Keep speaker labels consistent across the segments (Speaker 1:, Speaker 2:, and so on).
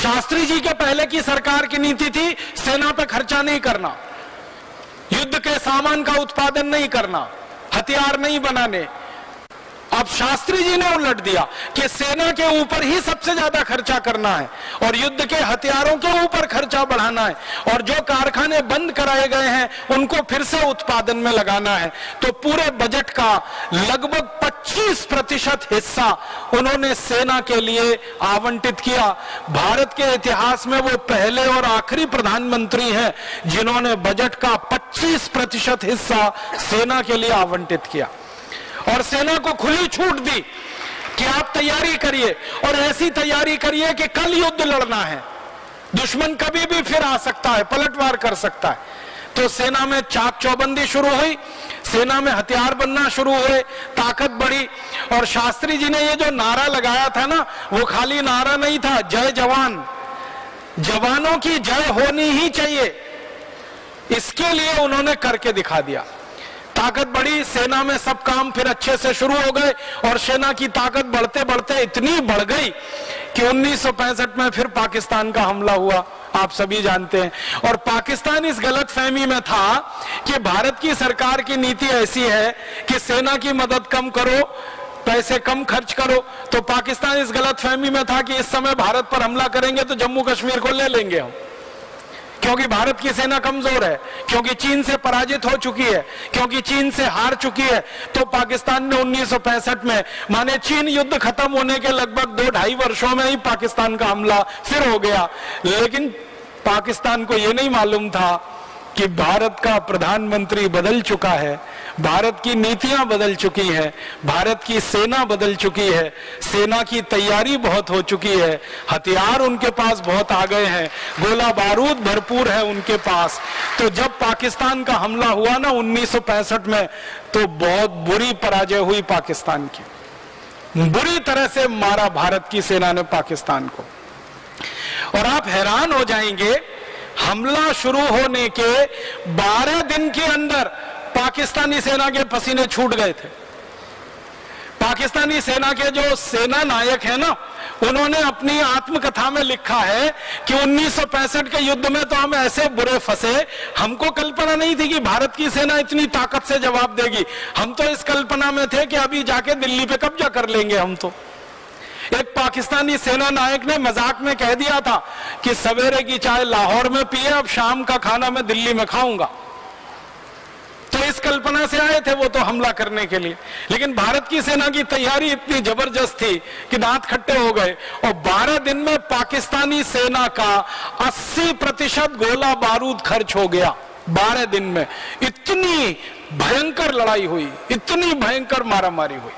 Speaker 1: शास्त्री जी के पहले की सरकार की नीति थी सेना पे खर्चा नहीं करना, युद्ध के सामान का उत्पादन नहीं करना, हथियार नहीं बनाने। अब शास्त्री जी ने उलट दिया कि सेना के ऊपर ही सबसे ज्यादा खर्चा करना है और युद्ध के हथियारों के ऊपर खर्चा बढ़ाना है, और जो कारखाने बंद कराए गए हैं उनको फिर से उत्पादन में लगाना है। तो पूरे बजट का लगभग 25% हिस्सा उन्होंने सेना के लिए आवंटित किया। भारत के इतिहास में वो पहले और आखिरी प्रधानमंत्री हैं जिन्होंने बजट का 25% हिस्सा सेना के लिए आवंटित किया और सेना को खुली छूट दी कि आप तैयारी करिए और ऐसी तैयारी करिए कि कल युद्ध लड़ना है, दुश्मन कभी भी फिर आ सकता है, पलटवार कर सकता है। तो सेना में चाक चौबंदी शुरू हुई, सेना में हथियार बनना शुरू हुए, ताकत बढ़ी। और शास्त्री जी ने ये जो नारा लगाया था ना, वो खाली नारा नहीं था, जय जवान, जवानों की जय होनी ही चाहिए, इसके लिए उन्होंने करके दिखा दिया। ताकत बढ़ी, सेना में सब काम फिर अच्छे से शुरू हो गए और सेना की ताकत बढ़ते बढ़ते इतनी बढ़ गई कि 1965 में फिर पाकिस्तान का हमला हुआ, आप सभी जानते हैं। और पाकिस्तान इस गलतफहमी में था कि भारत की सरकार की नीति ऐसी है कि सेना की मदद कम करो, पैसे कम खर्च करो। तो पाकिस्तान इस गलतफहमी में था कि इस समय भारत पर हमला करेंगे तो जम्मू कश्मीर को ले लेंगे हम, क्योंकि भारत की सेना कमजोर है, क्योंकि चीन से पराजित हो चुकी है, क्योंकि चीन से हार चुकी है। तो पाकिस्तान ने 1965 में, माने चीन युद्ध खत्म होने के लगभग 2-2.5 वर्षों में ही पाकिस्तान का हमला फिर हो गया। लेकिन पाकिस्तान को यह नहीं मालूम था कि भारत का प्रधानमंत्री बदल चुका है, भारत की नीतियां बदल चुकी हैं, भारत की सेना बदल चुकी है, सेना की तैयारी बहुत हो चुकी है, हथियार उनके पास बहुत आ गए हैं, गोला बारूद भरपूर है उनके पास। तो जब पाकिस्तान का हमला हुआ ना 1965 में, तो बहुत बुरी पराजय हुई पाकिस्तान की, बुरी तरह से मारा भारत की सेना ने पाकिस्तान को। और आप हैरान हो जाएंगे, हमला शुरू होने के 12 दिन के अंदर पाकिस्तानी सेना के पसीने छूट गए थे। पाकिस्तानी सेना के जो सेना नायक है ना, उन्होंने अपनी आत्मकथा में लिखा है कि 1965 के युद्ध में तो हम ऐसे बुरे फंसे, हमको कल्पना नहीं थी कि भारत की सेना इतनी ताकत से जवाब देगी। हम तो इस कल्पना में थे कि अभी जाके दिल्ली पे कब्जा कर लेंगे हम तो। एक पाकिस्तानी सेना नायक ने मजाक में कह दिया था कि सवेरे की चाय लाहौर में पिए, अब शाम का खाना मैं दिल्ली में खाऊंगा। तो इस कल्पना से आए थे वो तो हमला करने के लिए, लेकिन भारत की सेना की तैयारी इतनी जबरदस्त थी कि दांत खट्टे हो गए। और 12 दिन में पाकिस्तानी सेना का 80% गोला बारूद खर्च हो गया। 12 दिन में इतनी भयंकर लड़ाई हुई, इतनी भयंकर मारामारी हुई।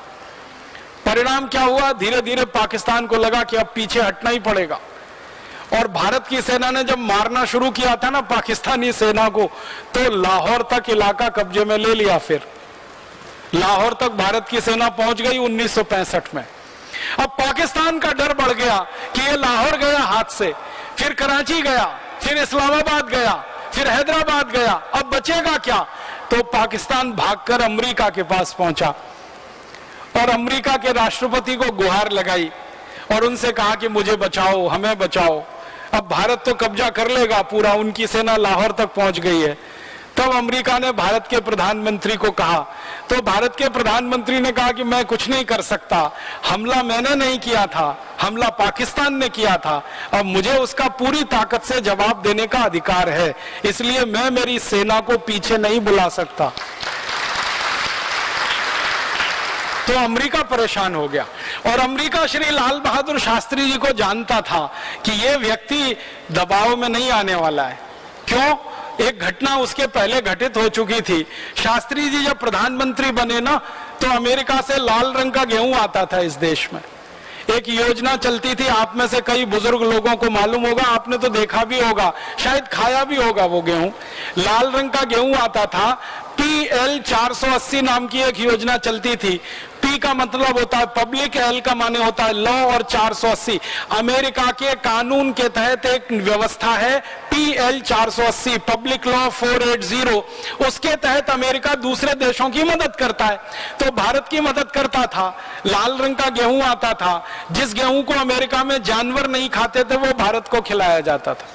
Speaker 1: परिणाम क्या हुआ? धीरे धीरे पाकिस्तान को लगा कि अब पीछे हटना ही पड़ेगा। और भारत की सेना ने जब मारना शुरू किया था ना पाकिस्तानी सेना को, तो लाहौर तक इलाका कब्जे में ले लिया। फिर लाहौर तक भारत की सेना पहुंच गई 1965 में। अब पाकिस्तान का डर बढ़ गया कि ये लाहौर गया हाथ से, फिर कराची गया, फिर इस्लामाबाद गया, फिर हैदराबाद गया, अब बचेगा क्या? तो पाकिस्तान भागकर अमेरिका के पास पहुंचा और अमेरिका के राष्ट्रपति को गुहार लगाई और उनसे कहा कि मुझे बचाओ, हमें बचाओ। अब भारत तो कब्जा कर लेगा पूरा, उनकी सेना लाहौर तक पहुंच गई है। तब अमेरिका ने भारत के प्रधानमंत्री को कहा, तो भारत के प्रधानमंत्री ने कहा कि मैं कुछ नहीं कर सकता, हमला मैंने नहीं किया था, हमला पाकिस्तान ने किया था, अब मुझे उसका पूरी ताकत से जवाब देने का अधिकार है, इसलिए मैं मेरी सेना को पीछे नहीं बुला सकता। तो अमेरिका परेशान हो गया। और अमेरिका श्री लाल बहादुर शास्त्री जी को जानता था कि ये व्यक्ति दबाव में नहीं आने वाला है। क्यों? एक घटना उसके पहले घटित हो चुकी थी। शास्त्री जी जब प्रधानमंत्री बने ना, तो अमेरिका से लाल रंग का गेहूं आता था इस देश में। एक योजना चलती थी, आप में से कई बुजुर्ग लोगों को मालूम होगा, आपने तो देखा भी होगा, शायद खाया भी होगा वो गेहूं। लाल रंग का गेहूं आता था। PL 480 नाम की एक योजना चलती थी। P का मतलब होता है पब्लिक, L का माने होता है लॉ, और 480 अमेरिका के कानून के तहत एक व्यवस्था है PL 480, पब्लिक लॉ 480, उसके तहत अमेरिका दूसरे देशों की मदद करता है। तो भारत की मदद करता था। लाल रंग का गेहूं आता था, जिस गेहूं को अमेरिका में जानवर नहीं खाते थे वो भारत को खिलाया जाता था।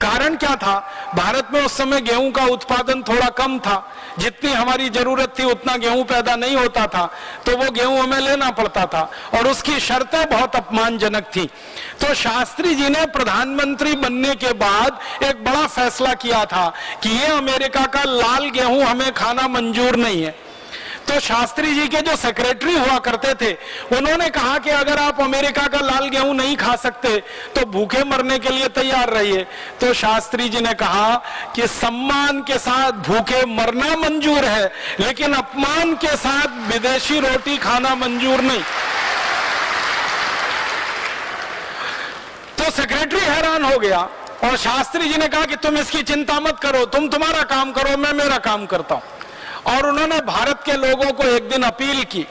Speaker 1: कारण क्या था? भारत में उस समय गेहूं का उत्पादन थोड़ा कम था, जितनी हमारी जरूरत थी उतना गेहूं पैदा नहीं होता था, तो वो गेहूं हमें लेना पड़ता था और उसकी शर्तें बहुत अपमानजनक थी। तो शास्त्री जी ने प्रधानमंत्री बनने के बाद एक बड़ा फैसला किया था कि ये अमेरिका का लाल गेहूं हमें खाना मंजूर नहीं है। तो शास्त्री जी के जो सेक्रेटरी हुआ करते थे उन्होंने कहा कि अगर आप अमेरिका का लाल गेहूं नहीं खा सकते तो भूखे मरने के लिए तैयार रहिए। तो शास्त्री जी ने कहा कि सम्मान के साथ भूखे मरना मंजूर है, लेकिन अपमान के साथ विदेशी रोटी खाना मंजूर नहीं। तो सेक्रेटरी हैरान हो गया और शास्त्री जी ने कहा कि तुम इसकी चिंता मत करो, तुम तुम्हारा काम करो, मैं मेरा काम करता हूं। और उन्होंने भारत के लोगों को एक दिन अपील की।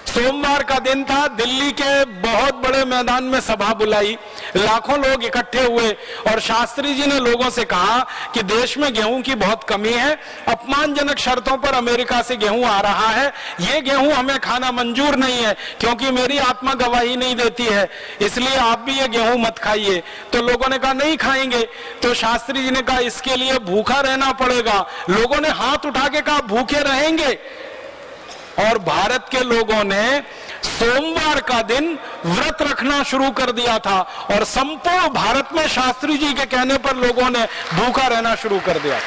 Speaker 1: सोमवार का दिन था, दिल्ली के बहुत बड़े मैदान में सभा बुलाई, लाखों लोग इकट्ठे हुए और शास्त्री जी ने लोगों से कहा कि देश में गेहूं की बहुत कमी है, अपमानजनक शर्तों पर अमेरिका से गेहूं आ रहा है, ये गेहूं हमें खाना मंजूर नहीं है क्योंकि मेरी आत्मा गवाही नहीं देती है, इसलिए आप भी ये गेहूं मत खाइए। तो लोगों ने कहा नहीं खाएंगे। तो शास्त्री जी ने कहा इसके लिए भूखा रहना पड़ेगा। लोगों ने हाथ उठा के कहा भूखे रहेंगे। और भारत के लोगों ने सोमवार का दिन व्रत रखना शुरू कर दिया था और संपूर्ण भारत में शास्त्री जी के कहने पर लोगों ने भूखा रहना शुरू कर दिया।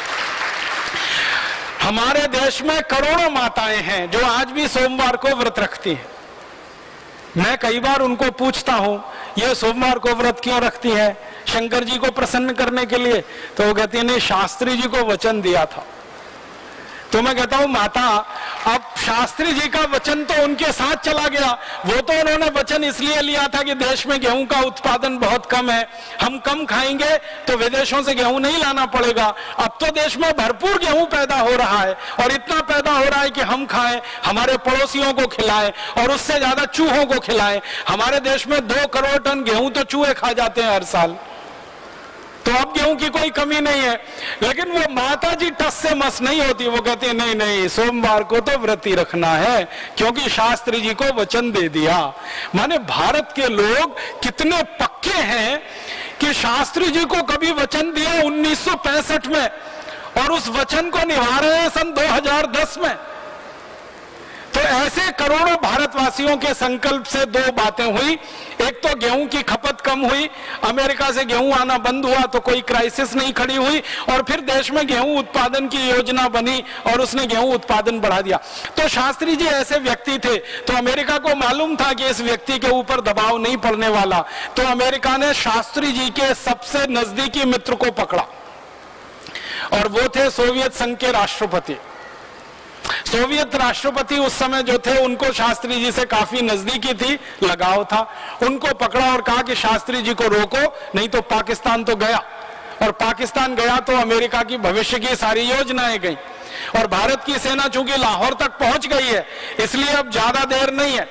Speaker 1: हमारे देश में करोड़ों माताएं हैं जो आज भी सोमवार को व्रत रखती हैं। मैं कई बार उनको पूछता हूं ये सोमवार को व्रत क्यों रखती है? शंकर जी को प्रसन्न करने के लिए? तो वो कहती है नहीं, शास्त्री जी को वचन दिया था। तो मैं कहता हूं माता, अब शास्त्री जी का वचन तो उनके साथ चला गया, वो तो उन्होंने वचन इसलिए लिया था कि देश में गेहूं का उत्पादन बहुत कम है, हम कम खाएंगे तो विदेशों से गेहूं नहीं लाना पड़ेगा। अब तो देश में भरपूर गेहूं पैदा हो रहा है और इतना पैदा हो रहा है कि हम खाएं, हमारे पड़ोसियों को खिलाएं और उससे ज्यादा चूहों को खिलाएं। हमारे देश में 2 करोड़ टन गेहूं तो चूहे खा जाते हैं हर साल, तो अब गेहूं की कोई कमी नहीं है। लेकिन वो माता जी टस से मस नहीं होती, वो कहती है नहीं नहीं, सोमवार को तो व्रत ही रखना है क्योंकि शास्त्री जी को वचन दे दिया। माने भारत के लोग कितने पक्के हैं कि शास्त्री जी को कभी वचन दिया 1965 में और उस वचन को निभा रहे हैं सन 2010 में। तो ऐसे करोड़ों भारतवासियों के संकल्प से 2 बातें हुई। एक तो गेहूं की खपत कम हुई, अमेरिका से गेहूं आना बंद हुआ तो कोई क्राइसिस नहीं खड़ी हुई, और फिर देश में गेहूं उत्पादन की योजना बनी और उसने गेहूं उत्पादन बढ़ा दिया। तो शास्त्री जी ऐसे व्यक्ति थे, तो अमेरिका को मालूम था कि इस व्यक्ति के ऊपर दबाव नहीं पड़ने वाला, तो अमेरिका ने शास्त्री जी के सबसे नजदीकी मित्र को पकड़ा और वो थे सोवियत संघ के राष्ट्रपति। सोवियत राष्ट्रपति उस समय जो थे उनको शास्त्री जी से काफी नजदीकी थी, लगाव था। उनको पकड़ा और कहा कि शास्त्री जी को रोको, नहीं तो पाकिस्तान तो गया, और पाकिस्तान गया तो अमेरिका की भविष्य की सारी योजनाएं गई। और भारत की सेना चूंकि लाहौर तक पहुंच गई है इसलिए अब ज्यादा देर नहीं है।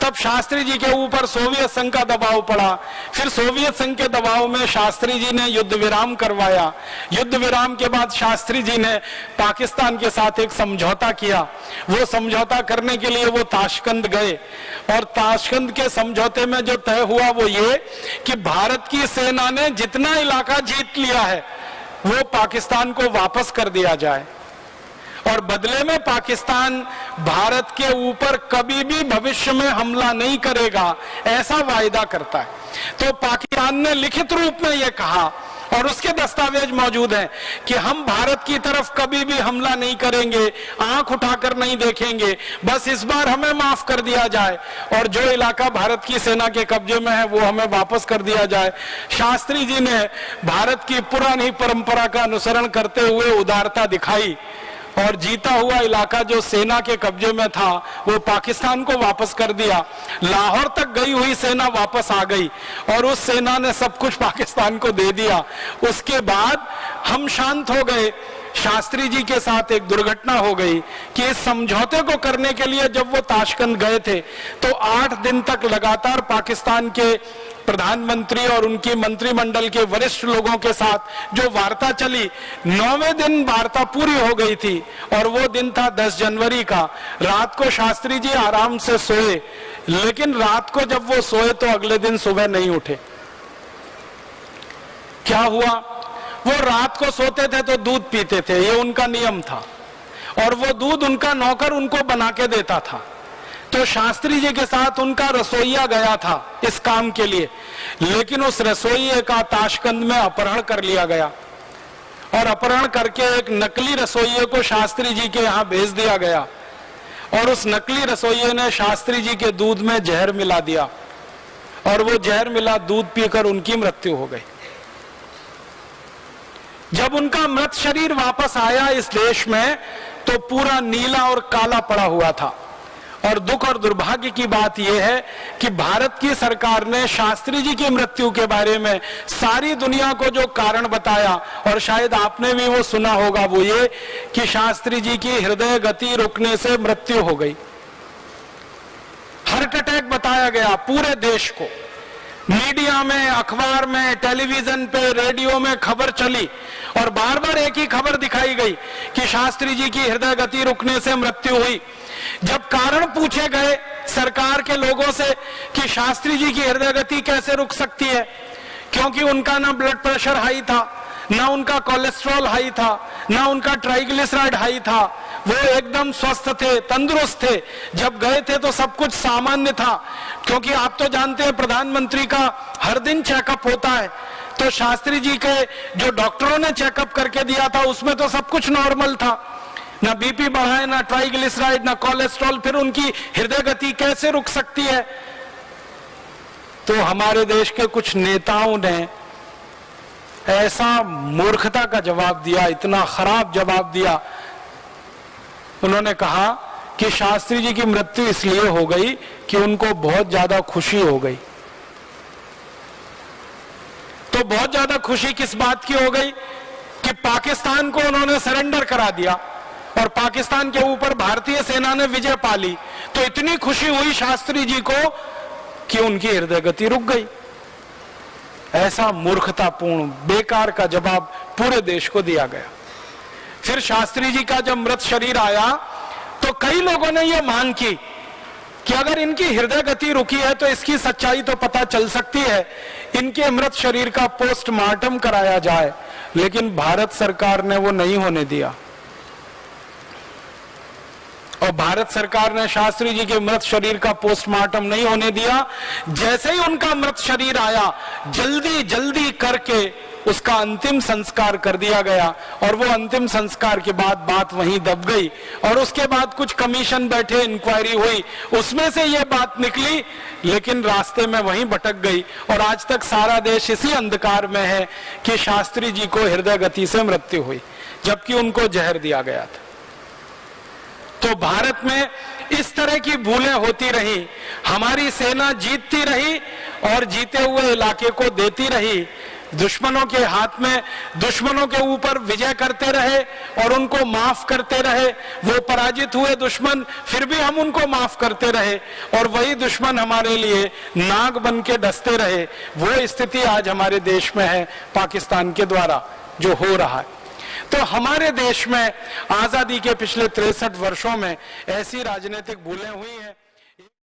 Speaker 1: तब शास्त्री जी के ऊपर सोवियत संघ का दबाव पड़ा। फिर सोवियत संघ के दबाव में शास्त्री जी ने युद्ध विराम करवाया। युद्ध विराम के बाद शास्त्री जी ने पाकिस्तान के साथ एक समझौता किया। वो समझौता करने के लिए वो ताशकंद गए और ताशकंद के समझौते में जो तय हुआ वो ये कि भारत की सेना ने जितना इलाका जीत लिया है वो पाकिस्तान को वापस कर दिया जाए और बदले में पाकिस्तान भारत के ऊपर कभी भी भविष्य में हमला नहीं करेगा, ऐसा वायदा करता है। तो पाकिस्तान ने लिखित रूप में यह कहा और उसके दस्तावेज मौजूद हैं कि हम भारत की तरफ कभी भी हमला नहीं करेंगे, आंख उठाकर नहीं देखेंगे, बस इस बार हमें माफ कर दिया जाए और जो इलाका भारत की सेना के कब्जे में है वो हमें वापस कर दिया जाए। शास्त्री जी ने भारत की पुरानी परंपरा का अनुसरण करते हुए उदारता दिखाई और जीता हुआ इलाका जो सेना के कब्जे में था वो पाकिस्तान को वापस कर दिया। लाहौर तक गई हुई सेना वापस आ गई और उस सेना ने सब कुछ पाकिस्तान को दे दिया। उसके बाद हम शांत हो गए। शास्त्री जी के साथ एक दुर्घटना हो गई कि इस समझौते को करने के लिए जब वो ताशकंद गए थे तो 8 दिन तक लगातार पाकिस्तान के प्रधानमंत्री और उनकी मंत्रिमंडल के वरिष्ठ लोगों के साथ जो वार्ता चली, 9वें दिन वार्ता पूरी हो गई थी और वो दिन था 10 जनवरी का। रात को शास्त्री जी आराम से सोए, लेकिन रात को जब वो सोए तो अगले दिन सुबह नहीं उठे। क्या हुआ? वो रात को सोते थे तो दूध पीते थे, ये उनका नियम था, और वो दूध उनका नौकर उनको बना के देता था। तो शास्त्री जी के साथ उनका रसोइया गया था इस काम के लिए, लेकिन उस रसोइये का ताशकंद में अपहरण कर लिया गया और अपहरण करके एक नकली रसोइये को शास्त्री जी के यहाँ भेज दिया गया और उस नकली रसोइये ने शास्त्री जी के दूध में जहर मिला दिया और वो जहर मिला दूध पीकर उनकी मृत्यु हो गई। जब उनका मृत शरीर वापस आया इस देश में तो पूरा नीला और काला पड़ा हुआ था। और दुख और दुर्भाग्य की बात यह है कि भारत की सरकार ने शास्त्री जी की मृत्यु के बारे में सारी दुनिया को जो कारण बताया, और शायद आपने भी वो सुना होगा, वो ये कि शास्त्री जी की हृदय गति रुकने से मृत्यु हो गई। हार्ट अटैक बताया गया पूरे देश को, मीडिया में, अखबार में, टेलीविजन पे, रेडियो में खबर चली और बार बार एक ही खबर दिखाई गई कि शास्त्री जी की हृदय गति रुकने से मृत्यु हुई। जब कारण पूछे गए सरकार के लोगों से कि शास्त्री जी की हृदय गति कैसे रुक सकती है, क्योंकि उनका ना ब्लड प्रेशर हाई था, ना उनका कोलेस्ट्रॉल हाई था, ना उनका ट्राइग्लिसराइड हाई था, वो एकदम स्वस्थ थे, तंदुरुस्त थे। जब गए थे तो सब कुछ सामान्य था, क्योंकि आप तो जानते हैं प्रधानमंत्री का हर दिन चेकअप होता है। तो शास्त्री जी के जो डॉक्टरों ने चेकअप करके दिया था उसमें तो सब कुछ नॉर्मल था, ना बीपी बढ़ा है, ना ट्राइग्लिसराइड, ना कोलेस्ट्रॉल, फिर उनकी हृदय गति कैसे रुक सकती है? तो हमारे देश के कुछ नेताओं ने ऐसा मूर्खता का जवाब दिया, इतना खराब जवाब दिया। उन्होंने कहा कि शास्त्री जी की मृत्यु इसलिए हो गई कि उनको बहुत ज्यादा खुशी हो गई। तो बहुत ज्यादा खुशी किस बात की हो गई कि पाकिस्तान को उन्होंने सरेंडर करा दिया और पाकिस्तान के ऊपर भारतीय सेना ने विजय पा ली। तो इतनी खुशी हुई शास्त्री जी को कि उनकी हृदय गति रुक गई। ऐसा मूर्खतापूर्ण बेकार का जवाब पूरे देश को दिया गया। फिर शास्त्री जी का जब मृत शरीर आया तो कई लोगों ने यह मांग की कि अगर इनकी हृदय गति रुकी है तो इसकी सच्चाई तो पता चल सकती है, इनके मृत शरीर का पोस्टमार्टम कराया जाए। लेकिन भारत सरकार ने वो नहीं होने दिया और भारत सरकार ने शास्त्री जी के मृत शरीर का पोस्टमार्टम नहीं होने दिया। जैसे ही उनका मृत शरीर आया, जल्दी जल्दी करके उसका अंतिम संस्कार कर दिया गया और वो अंतिम संस्कार के बाद बात वहीं दब गई। और उसके बाद कुछ कमीशन बैठे, इंक्वायरी हुई, उसमें से ये बात निकली, लेकिन रास्ते में वहीं भटक गई और आज तक सारा देश इसी अंधकार में है कि शास्त्री जी को हृदय गति से मृत्यु हुई, जबकि उनको जहर दिया गया था। तो भारत में इस तरह की भूलें होती रही, हमारी सेना जीतती रही और जीते हुए इलाके को देती रही, दुश्मनों के हाथ में, दुश्मनों के ऊपर विजय करते रहे और उनको माफ करते रहे। वो पराजित हुए दुश्मन, फिर भी हम उनको माफ करते रहे और वही दुश्मन हमारे लिए नाग बन के डसते रहे। वो स्थिति आज हमारे देश में है पाकिस्तान के द्वारा जो हो रहा है। तो हमारे देश में आजादी के पिछले 63 वर्षों में ऐसी राजनीतिक भूलें हुई हैं।